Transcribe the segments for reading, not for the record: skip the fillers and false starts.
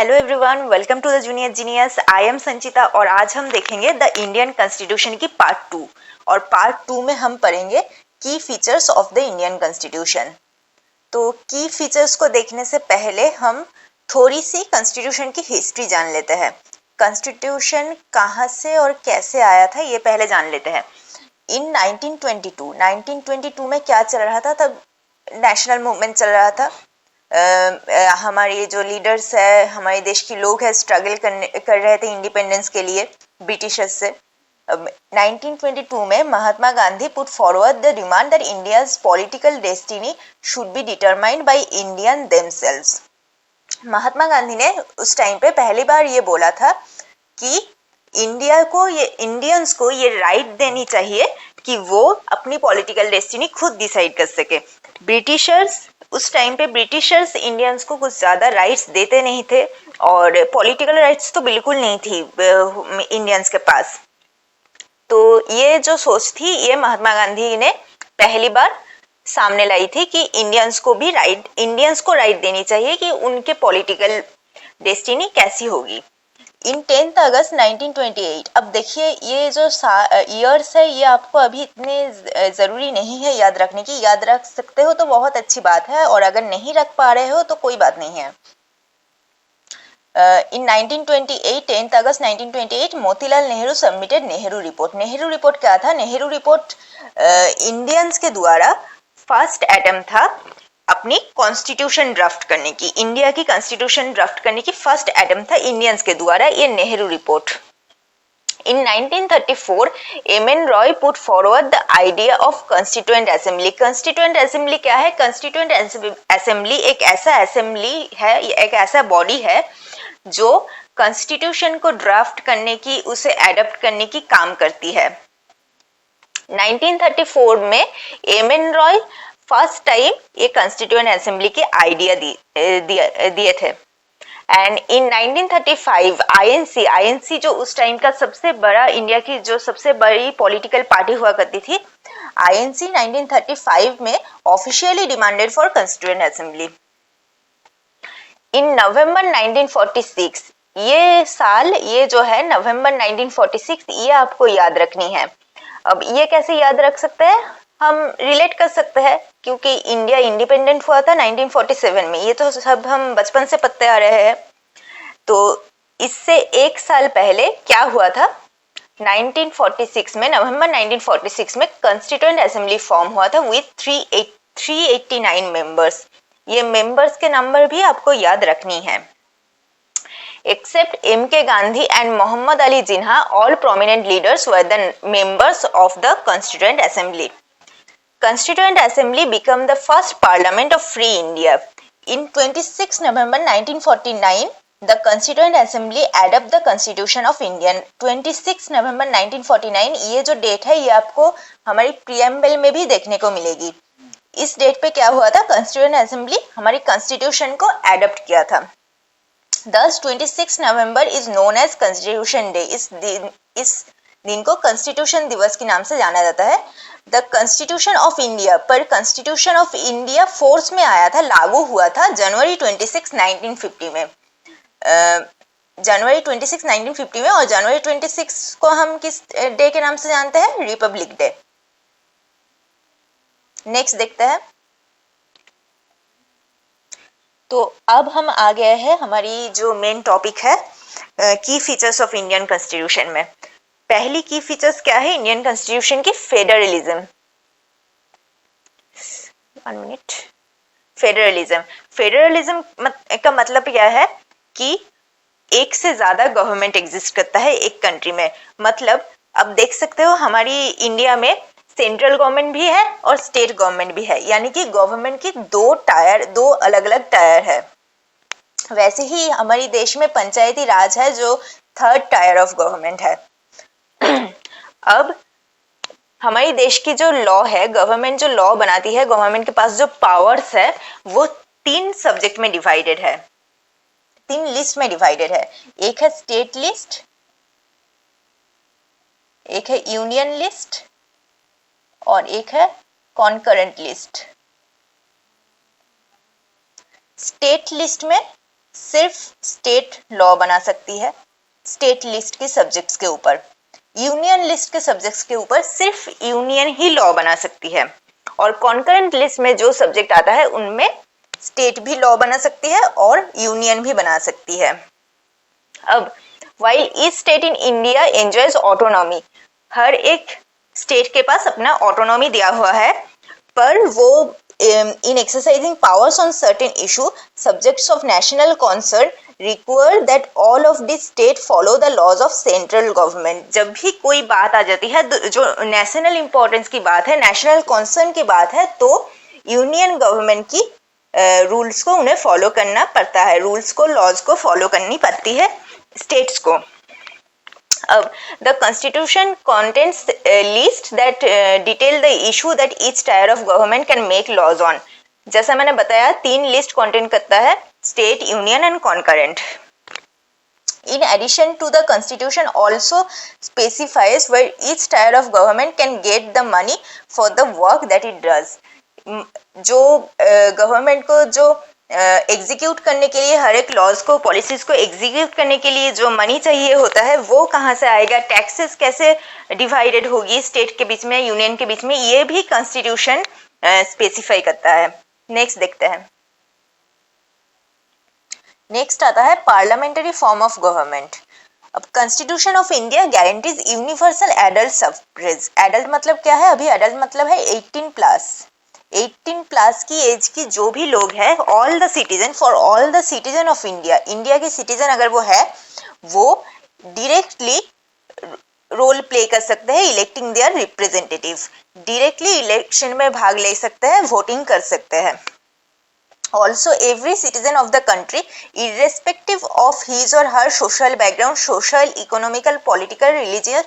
Hello everyone, welcome to the junior genius. I am Sanchita और आज हम देखेंगे द इंडियन कॉन्स्टिट्यूशन की पार्ट 2। और पार्ट 2 में हम पढ़ेंगे key features of the Indian constitution. तो की फीचर्स को देखने से पहले हम थोड़ी सी कॉन्स्टिट्यूशन की हिस्ट्री जान लेते हैं। कॉन्स्टिट्यूशन कहाँ से और कैसे आया था ये पहले जान लेते हैं। इन 1922 में क्या चल रहा था? तब नेशनल मूवमेंट चल रहा था। हमारे जो लीडर्स है, हमारे देश के लोग हैं, स्ट्रगल कर रहे थे इंडिपेंडेंस के लिए ब्रिटिशर्स से। 1922 में Mahatma Gandhi put forward the demand that India's political destiny should be determined by Indian themselves. Mahatma Gandhi ने उस टाइम पे पहली बार ये बोला था कि इंडियंस को ये राइट देनी चाहिए कि वो अपनी पॉलिटिकल डेस्टिनी खुद डिसाइड कर सके। उस टाइम पे ब्रिटिशर्स इंडियंस को कुछ ज़्यादा राइट्स देते नहीं थे और पॉलिटिकल राइट्स तो बिल्कुल नहीं थी इंडियंस के पास। तो ये जो सोच थी ये महात्मा गांधी ने पहली बार सामने लाई थी कि इंडियंस को राइट देनी चाहिए कि उनके पॉलिटिकल डेस्टिनी कैसी होगी। इन 10 अगस्त 1928, अब देखिए ये जो ईयर्स है ये आपको अभी इतने ज़रूरी नहीं है याद रखने की। याद रख सकते हो तो बहुत अच्छी बात है और अगर नहीं रख पा रहे हो तो कोई बात नहीं है। इन 1928, 10 अगस्त 1928, Motilal Nehru submitted Nehru report. Nehru report क्या था? नेहरू रिपोर्ट इंडियंस के द्वारा फर्स्ट अटेम्प्ट था अपनी कॉन्स्टिट्यूशन ड्राफ्ट करने की। इंडिया की कॉन्स्टिट्यूशन ड्राफ्ट करने की फर्स्ट अटेम्प्ट था इंडियंस के द्वारा ये Nehru report. In 1934 M.N.. Roy put forward the idea of constituent assembly. Constituent assembly क्या है? कॉन्स्टिट्यूएंट असेंबली एक ऐसा असेंबली है, एक ऐसा बॉडी है जो कॉन्स्टिट्यूशन को ड्राफ्ट करने की, उसे एडप्ट करने की काम करती है। 1934 में एम.एन. रॉय फर्स्ट टाइम ये कॉन्स्टिट्यूएंट असेंबली के आइडिया दिए थे। एंड इन 1935 आईएनसी जो उस टाइम का सबसे बड़ा, इंडिया की जो सबसे बड़ी पॉलिटिकल पार्टी हुआ करती थी, आईएनसी 1935 में officially demanded for constituent assembly. In November 1946, ये साल, ये जो है नवंबर 1946, ये आपको याद रखनी है। अब ये कैसे याद रख सकते हैं? हम रिलेट कर सकते हैं क्योंकि इंडिया इंडिपेंडेंट हुआ था 1947 में। ये तो सब हम बचपन से पढ़ते आ रहे हैं। तो इससे एक साल पहले क्या हुआ था? 1946 में, नवंबर 1946 में कॉन्स्टिट्यूएंट असेंबली फॉर्म हुआ था विथ 389 मेंबर्स। ये मेंबर्स के नंबर भी आपको याद रखनी है। Except M.K. Gandhi and Muhammad Ali Jinnah, all prominent leaders were the members of the Constituent Assembly. Constituent Assembly became the first parliament of free India. In 26 November 1949, the Constituent Assembly adopted the Constitution of India. 26 November 1949, ये जो date है ये आपको हमारी preamble में भी देखने को मिलेगी। इस डेट पे क्या हुआ था? कंस्टिट्यूएंट असेंबली हमारी कॉन्स्टिट्यूशन को एडॉप्ट किया था। Thus 26 November is known as Constitution Day. इस दिन को कॉन्स्टिट्यूशन दिवस के नाम से जाना जाता है। द कॉन्स्टिट्यूशन ऑफ इंडिया, पर कॉन्स्टिट्यूशन ऑफ इंडिया फोर्स में आया था, लागू हुआ था जनवरी 26, 1950 में। जनवरी 26, 1950 में। और जनवरी 26 को हम किस डे के नाम से जानते हैं? Republic day. नेक्स्ट देखते हैं। तो अब हम आ गए हैं हमारी जो मेन टॉपिक है की फीचर्स ऑफ इंडियन कॉन्स्टिट्यूशन में। पहली की फीचर्स क्या है इंडियन कॉन्स्टिट्यूशन की? फेडरलिज्म। 1 मिनट। फेडरलिज्म का मतलब क्या है कि एक से ज्यादा गवर्नमेंट एग्जिस्ट करता है एक कंट्री में। मतलब अब देख सकते हो हमारी इंडिया में सेंट्रल गवर्नमेंट भी है और स्टेट गवर्नमेंट भी है, यानी कि गवर्नमेंट की दो अलग अलग टायर है। वैसे ही हमारे देश में पंचायती राज है जो थर्ड टायर ऑफ गवर्नमेंट है। अब हमारे देश की जो लॉ है, गवर्नमेंट जो लॉ बनाती है, गवर्नमेंट के पास जो पावर्स है वो 3 सब्जेक्ट में डिवाइडेड है, 3 लिस्ट में डिवाइडेड है। एक है स्टेट लिस्ट, एक है यूनियन लिस्ट और एक है कॉन्करेंट लिस्ट। स्टेट लिस्ट में सिर्फ स्टेट लॉ बना सकती है स्टेट लिस्ट के सब्जेक्ट्स के ऊपर। यूनियन लिस्ट के सब्जेक्ट्स के ऊपर सिर्फ यूनियन ही लॉ बना सकती है, और कॉन्करेंट लिस्ट में जो सब्जेक्ट आता है उनमें स्टेट भी लॉ बना सकती है और यूनियन भी बना सकती है। अब while each state in India enjoys autonomy, हर एक स्टेट के पास अपना ऑटोनॉमी दिया हुआ है, पर वो in exercising powers on certain issue, subjects of national concern require that all of the state follow the laws of central government। जब भी कोई बात आ जाती है जो नेशनल इंपॉर्टेंस की बात है, नेशनल कंसर्न की बात है, तो यूनियन गवर्नमेंट की रूल्स को उन्हें फॉलो करना पड़ता है, रूल्स को लॉज को फॉलो करनी पड़ती है स्टेट्स को। अब the constitution contains list that detail the issue that each tier of government can make laws on. जैसा मैंने बताया 3 लिस्ट कंटेन करता है, state, union and concurrent. In addition to the constitution also specifies where each tier of government can get the money for the work that it does। जो government को जो execute करने के लिए, हर एक लॉज को, पॉलिसीज को एग्जीक्यूट करने के लिए जो मनी चाहिए होता है वो कहाँ से आएगा, टैक्सेस कैसे डिवाइडेड होगी स्टेट के बीच में, यूनियन के बीच में, ये भी कॉन्स्टिट्यूशन स्पेसिफाई करता है। नेक्स्ट देखते हैं। नेक्स्ट आता है पार्लियामेंट्री फॉर्म ऑफ गवर्नमेंट। अब constitution of India guarantees universal adult suffrage. Adult मतलब क्या है? अभी एडल्ट मतलब है 18 प्लस की एज की जो भी लोग हैं, all the citizen, for all the citizen of India, India के सिटीजन अगर वो है, वो डायरेक्टली रोल प्ले कर सकते हैं electing their representative, directly election में भाग ले सकते हैं, वोटिंग कर सकते हैं। Also, every citizen of the country, irrespective of his or her social background, social, economical, political, religious,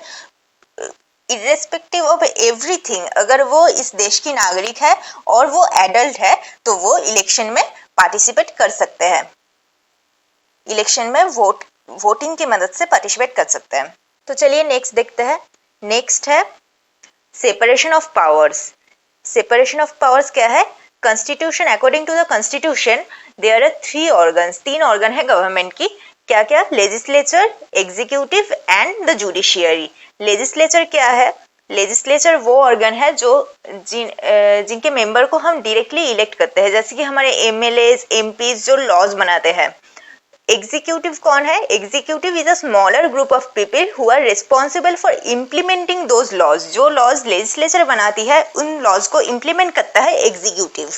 irrespective of everything, अगर वो इस देश की नागरिक है और वो एडल्ट है तो वो इलेक्शन में पार्टिसिपेट कर सकते हैं, इलेक्शन में वोटिंग की मदद से पार्टिसिपेट कर सकते हैं। तो चलिए नेक्स्ट देखते हैं। नेक्स्ट है separation of powers. Separation of powers क्या है? Constitution, according to the Constitution, there are 3 organs, 3 organ है गवर्नमेंट की। क्या क्या? Legislature, executive and the judiciary. Legislature क्या है? लेजिस्लेचर वो ऑर्गन है जो जिनके मेंबर को हम डायरेक्टली इलेक्ट करते हैं, जैसे कि हमारे एमएलएज, एमपीज जो लॉज बनाते हैं। एग्जीक्यूटिव कौन है? Executive is a smaller group of people who are responsible for implementing those laws. जो लॉज लेजिस्लेचर बनाती है उन लॉज को इम्प्लीमेंट करता है एग्जीक्यूटिव।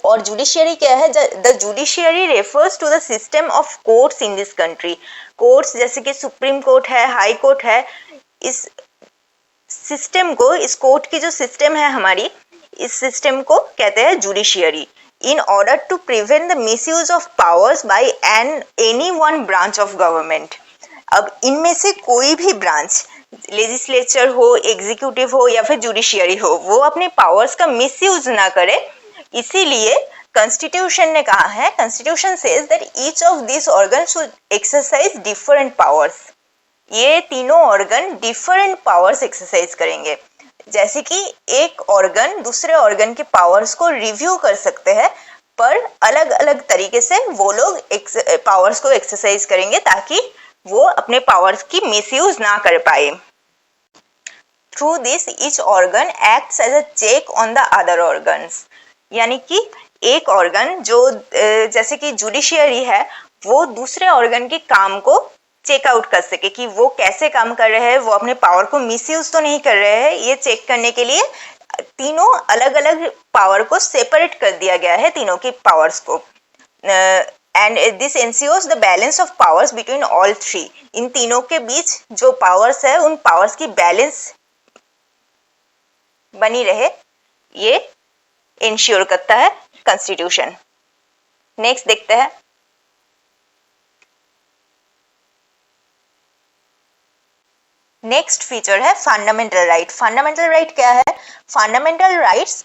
और जुडिशियरी क्या है? The judiciary refers to the system of courts in this country. Courts जैसे कि सुप्रीम कोर्ट है, हाई कोर्ट है, इस सिस्टम को, इस कोर्ट की जो सिस्टम है हमारी, इस सिस्टम को कहते हैं judiciary. In order to prevent the misuse of powers by any one branch of government। अब इनमें से कोई भी ब्रांच, लेजिस्लेचर हो, एग्जीक्यूटिव हो या फिर जुडिशियरी हो, वो अपने पावर्स का मिसयूज ना करे, इसीलिए कॉन्स्टिट्यूशन ने कहा है, constitution says that each of this organ should exercise different powers. ये तीनों ऑर्गन डिफरेंट पावर्स एक्सरसाइज करेंगे। जैसे कि एक ऑर्गन दूसरे ऑर्गन के पावर्स को रिव्यू कर सकते हैं, पर अलग अलग तरीके से वो लोग पावर्स को एक्सरसाइज करेंगे ताकि वो अपने पावर्स की मिसयूज ना कर पाए। Through this each organ acts as a check on the other organs. यानी कि एक ऑर्गन जो जैसे कि जुडिशियरी है, वो दूसरे ऑर्गन के काम को चेकआउट कर सके कि वो कैसे काम कर रहे हैं, वो अपने पावर को मिसयूज तो नहीं कर रहे हैं। ये चेक करने के लिए तीनों अलग अलग पावर को सेपरेट कर दिया गया है, तीनों की पावर्स को। And this ensures the balance of powers between all 3। इन तीनों के बीच जो पावर्स है, उन पावर्स की बैलेंस बनी रहे, ये इंश्योर करता है कॉन्स्टिट्यूशन। नेक्स्ट देखते हैं। नेक्स्ट फीचर है फंडामेंटल राइट। फंडामेंटल राइट क्या है? फंडामेंटल राइट्स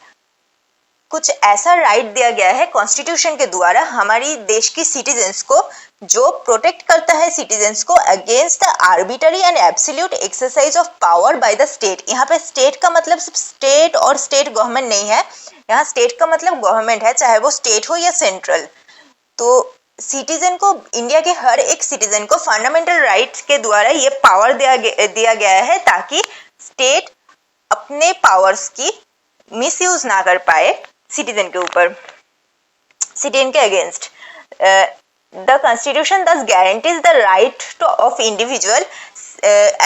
कुछ ऐसा राइट दिया गया है कॉन्स्टिट्यूशन के द्वारा हमारी देश की सिटीजन्स को, जो प्रोटेक्ट करता है सिटीजन्स को against the arbitrary and absolute exercise of power bye the state. यहाँ पे स्टेट का मतलब सिर्फ स्टेट और स्टेट गवर्नमेंट नहीं है, यहाँ स्टेट का मतलब गवर्नमेंट है, चाहे वो स्टेट हो या सेंट्रल। तो सिटीजन को, इंडिया के हर एक सिटीजन को फंडामेंटल राइट्स के द्वारा ये पावर दिया गया है ताकि स्टेट अपने पावर्स की मिसयूज ना कर पाए सिटीजन के ऊपर, सिटीजन के against. The constitution thus guarantees the right of individual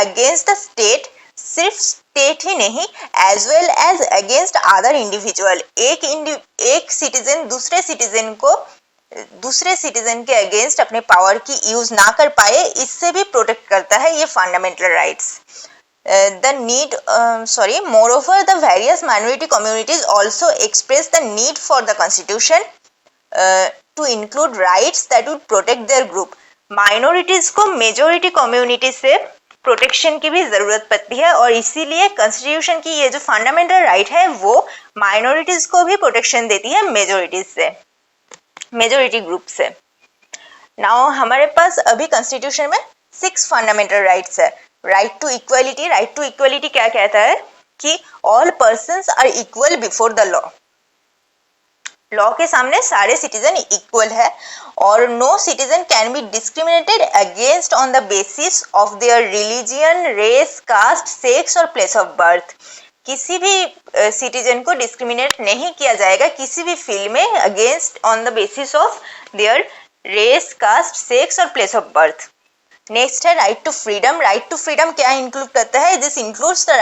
against the state, सिर्फ स्टेट ही नहीं, as well as against other individual. एक सिटीजन दूसरे सिटीजन के अगेंस्ट अपने पावर की यूज ना कर पाए, इससे भी प्रोटेक्ट करता है ये fundamental rights. Moreover, the various minority communities also express the need for the constitution to include rights that would protect their group. Minorities को majority community से प्रोटेक्शन की भी जरूरत पड़ती है और इसीलिए कॉन्स्टिट्यूशन की ये जो फंडामेंटल राइट है वो माइनॉरिटीज को भी प्रोटेक्शन देती है मेजोरिटी ग्रुप से। नाउ हमारे पास अभी कॉन्स्टिट्यूशन में 6 फंडामेंटल राइट्स है। राइट टू इक्वलिटी क्या कहता है कि all persons are equal before the law के सामने सारे सिटीजन इक्वल है और no citizen can be discriminated against on the basis of their religion, race, caste, sex और प्लेस ऑफ बर्थ। किसी भी सिटीजन को डिस्क्रिमिनेट नहीं किया जाएगा किसी भी फील्ड में against on the basis of their race, caste, sex और प्लेस ऑफ बर्थ। नेक्स्ट है right to freedom. Right to freedom क्या इंक्लूड करता है? This includes the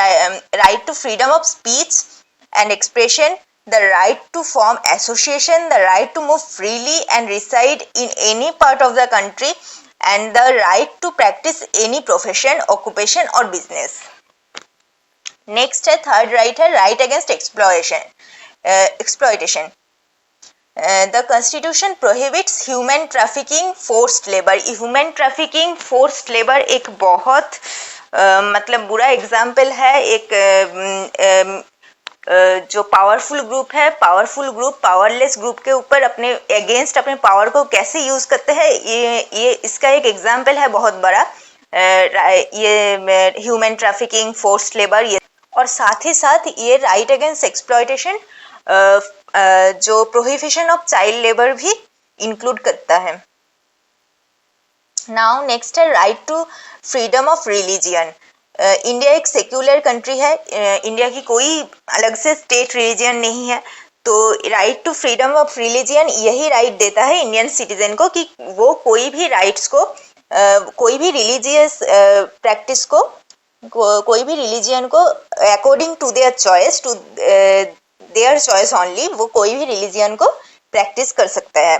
right to freedom of speech and expression, the right to form association, the right to move freely and reside in any part of the country, and the right to practice any profession, occupation or business. Next है third right है right against exploitation. The constitution prohibits human trafficking, forced labor. Human trafficking, forced labor एक बहुत मतलब बुरा example है। एक जो powerful group है, पावरलेस ग्रुप के ऊपर अपने अगेंस्ट अपने पावर को कैसे यूज करते हैं, ये इसका एक एग्जाम्पल है बहुत बड़ा। ये ह्यूमन ट्रैफिकिंग, फोर्स्ड लेबर, ये और साथ ही साथ ये राइट अगेंस्ट एक्सप्लॉयटेशन, जो प्रोहिबिशन ऑफ चाइल्ड लेबर भी इंक्लूड करता है। नाउ नेक्स्ट है right to freedom of religion. India एक सेक्युलर कंट्री है, इंडिया की कोई अलग से स्टेट रिलीजन नहीं है, तो right to freedom of religion यही राइट देता है इंडियन सिटीजन को कि वो कोई भी राइट्स को, कोई भी रिलीजियस प्रैक्टिस को, कोई भी रिलीजन को according to their choice, to their choice only, वो कोई भी रिलीजन को प्रैक्टिस कर सकता है।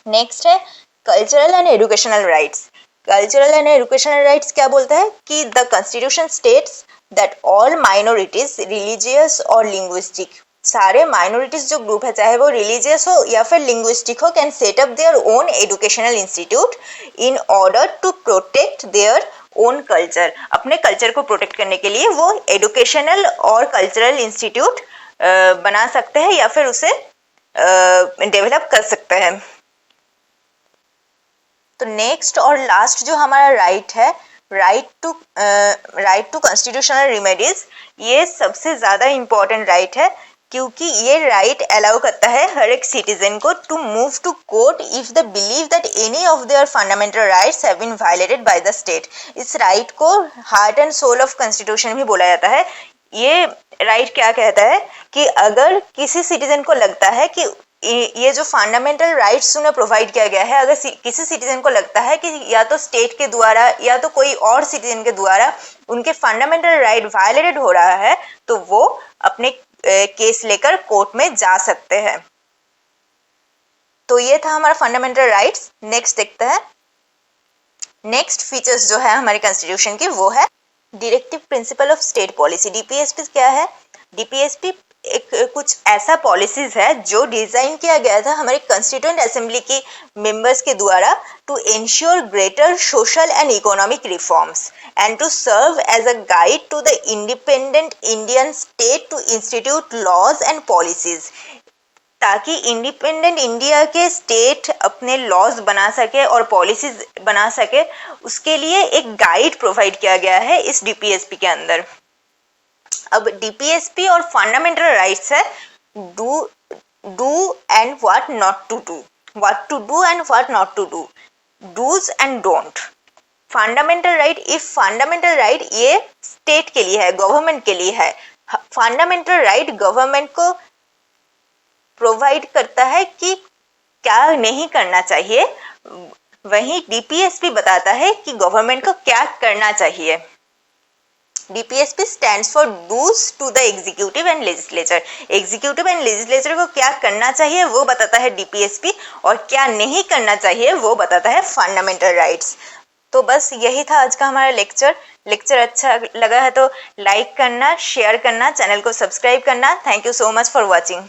नेक्स्ट है cultural and educational rights. Cultural and educational rights क्या बोलता है कि the constitution states that all minorities, religious और लिंग्विस्टिक, सारे माइनॉरिटीज जो ग्रुप है चाहे वो रिलीजियस हो या फिर लिंग्विस्टिक हो, can set up their own educational institute in order to protect their own culture. अपने कल्चर को प्रोटेक्ट करने के लिए वो एजुकेशनल और कल्चरल इंस्टीट्यूट बना सकते हैं या फिर उसे डेवलप कर सकते हैं। तो नेक्स्ट और लास्ट जो हमारा राइट है, राइट टू कॉन्स्टिट्यूशनल रेमेडीज, ये सबसे ज्यादा इम्पोर्टेंट राइट है क्योंकि ये राइट अलाउ करता है हर एक सिटीजन को to move to court if the believe that any of their fundamental rights have been violated by the state. इस राइट को heart and soul of constitution भी बोला जाता है। ये राइट क्या कहता है कि अगर किसी सिटीजन को लगता है कि ये जो फंडामेंटल राइट्स उन्हें प्रोवाइड किया गया है, अगर किसी सिटीजन को लगता है कि या तो स्टेट के द्वारा या तो कोई और सिटीजन के द्वारा उनके फंडामेंटल राइट वायलेटेड हो रहा है, तो वो अपने केस लेकर कोर्ट में जा सकते हैं। तो ये था हमारा फंडामेंटल राइट्स। नेक्स्ट देखते हैं, नेक्स्ट फीचर्स जो है हमारे कॉन्स्टिट्यूशन की वो है directive principle of state policy. DPSP क्या है? डीपीएसपी एक कुछ ऐसा पॉलिसीज है जो डिजाइन किया गया था हमारे कॉन्स्टिट्यूएंट असेंबली की मेंबर्स के द्वारा to ensure greater social and economic reforms and to serve as a guide to the independent Indian state to institute laws and policies, ताकि इंडिपेंडेंट इंडिया के स्टेट अपने लॉज बना सके और पॉलिसीज बना सके, उसके लिए एक गाइड प्रोवाइड किया गया है इस डीपीएसपी के अंदर। अब डीपीएसपी और फंडामेंटल राइट्स है do and what not to do. what to do and what not to do, do's and don't। Fundamental right, if fundamental right ये स्टेट के लिए है, गवर्नमेंट के लिए है। फंडामेंटल राइट गवर्नमेंट को प्रोवाइड करता है कि क्या नहीं करना चाहिए, वहीं डीपीएसपी बताता है कि गवर्नमेंट को क्या करना चाहिए। DPSP stands for dos to the executive and legislature. Executive and legislature को क्या करना चाहिए वो बताता है डीपीएसपी, और क्या नहीं करना चाहिए वो बताता है फंडामेंटल राइट्स। तो बस यही था आज का हमारा लेक्चर अच्छा लगा है तो लाइक करना, शेयर करना, चैनल को सब्सक्राइब करना। Thank you so much for watching.